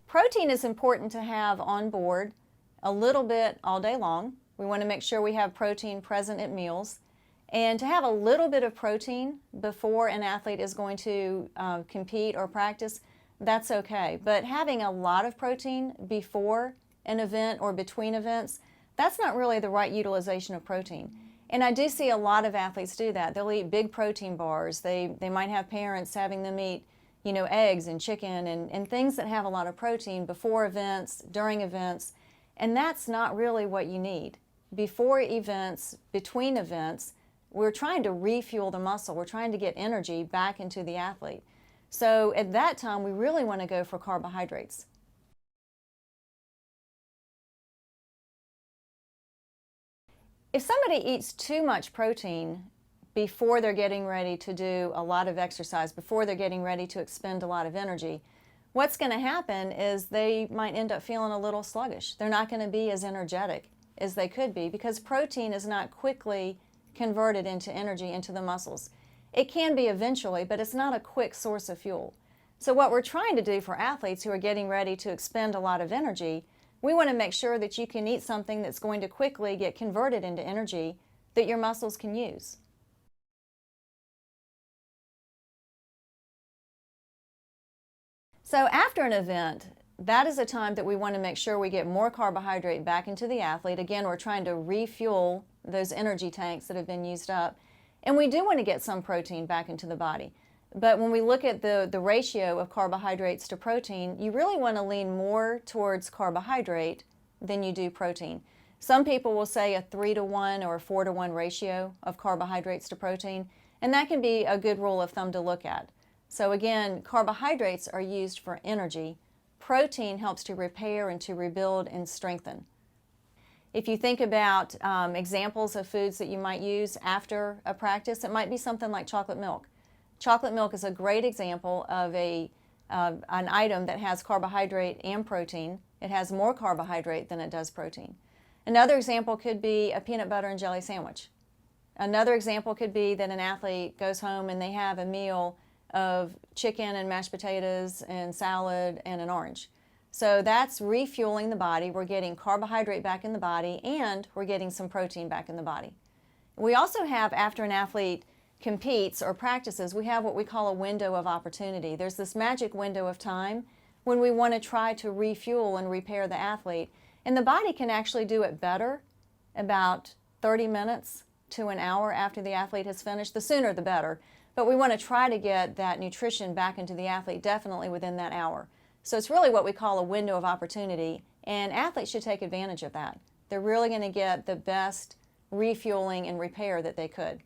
Protein is important to have on board a little bit all day long. We want to make sure we have protein present at meals. And to have a little bit of protein before an athlete is going to compete or practice, that's okay. But having a lot of protein before an event or between events, that's not really the right utilization of protein. And I do see a lot of athletes do that. They'll eat big protein bars. They might have parents having them eat, eggs and chicken and things that have a lot of protein before events, during events, and that's not really what you need. Before events, between events, we're trying to refuel the muscle. We're trying to get energy back into the athlete. So at that time, we really want to go for carbohydrates. If somebody eats too much protein before they're getting ready to do a lot of exercise, before they're getting ready to expend a lot of energy, what's going to happen is they might end up feeling a little sluggish. They're not going to be as energetic as they could be because protein is not quickly converted into energy into the muscles. It can be eventually, but it's not a quick source of fuel. So what we're trying to do for athletes who are getting ready to expend a lot of energy, we want to make sure that you can eat something that's going to quickly get converted into energy that your muscles can use. So after an event, that is a time that we want to make sure we get more carbohydrate back into the athlete. Again, we're trying to refuel those energy tanks that have been used up. And we do want to get some protein back into the body. But when we look at the ratio of carbohydrates to protein, you really want to lean more towards carbohydrate than you do protein. Some people will say a 3-to-1 or a 4-to-1 ratio of carbohydrates to protein, and that can be a good rule of thumb to look at. So again, carbohydrates are used for energy. Protein helps to repair and to rebuild and strengthen. If you think about examples of foods that you might use after a practice, it might be something like chocolate milk. Chocolate milk is a great example of an item that has carbohydrate and protein. It has more carbohydrate than it does protein. Another example could be a peanut butter and jelly sandwich. Another example could be that an athlete goes home and they have a meal of chicken and mashed potatoes and salad and an orange. So that's refueling the body. We're getting carbohydrate back in the body and we're getting some protein back in the body. We also have, after an athlete competes or practices, we have what we call a window of opportunity. There's this magic window of time when we want to try to refuel and repair the athlete. And the body can actually do it better about 30 minutes to an hour after the athlete has finished. The sooner the better. But we want to try to get that nutrition back into the athlete definitely within that hour. So it's really what we call a window of opportunity, and athletes should take advantage of that. They're really going to get the best refueling and repair that they could.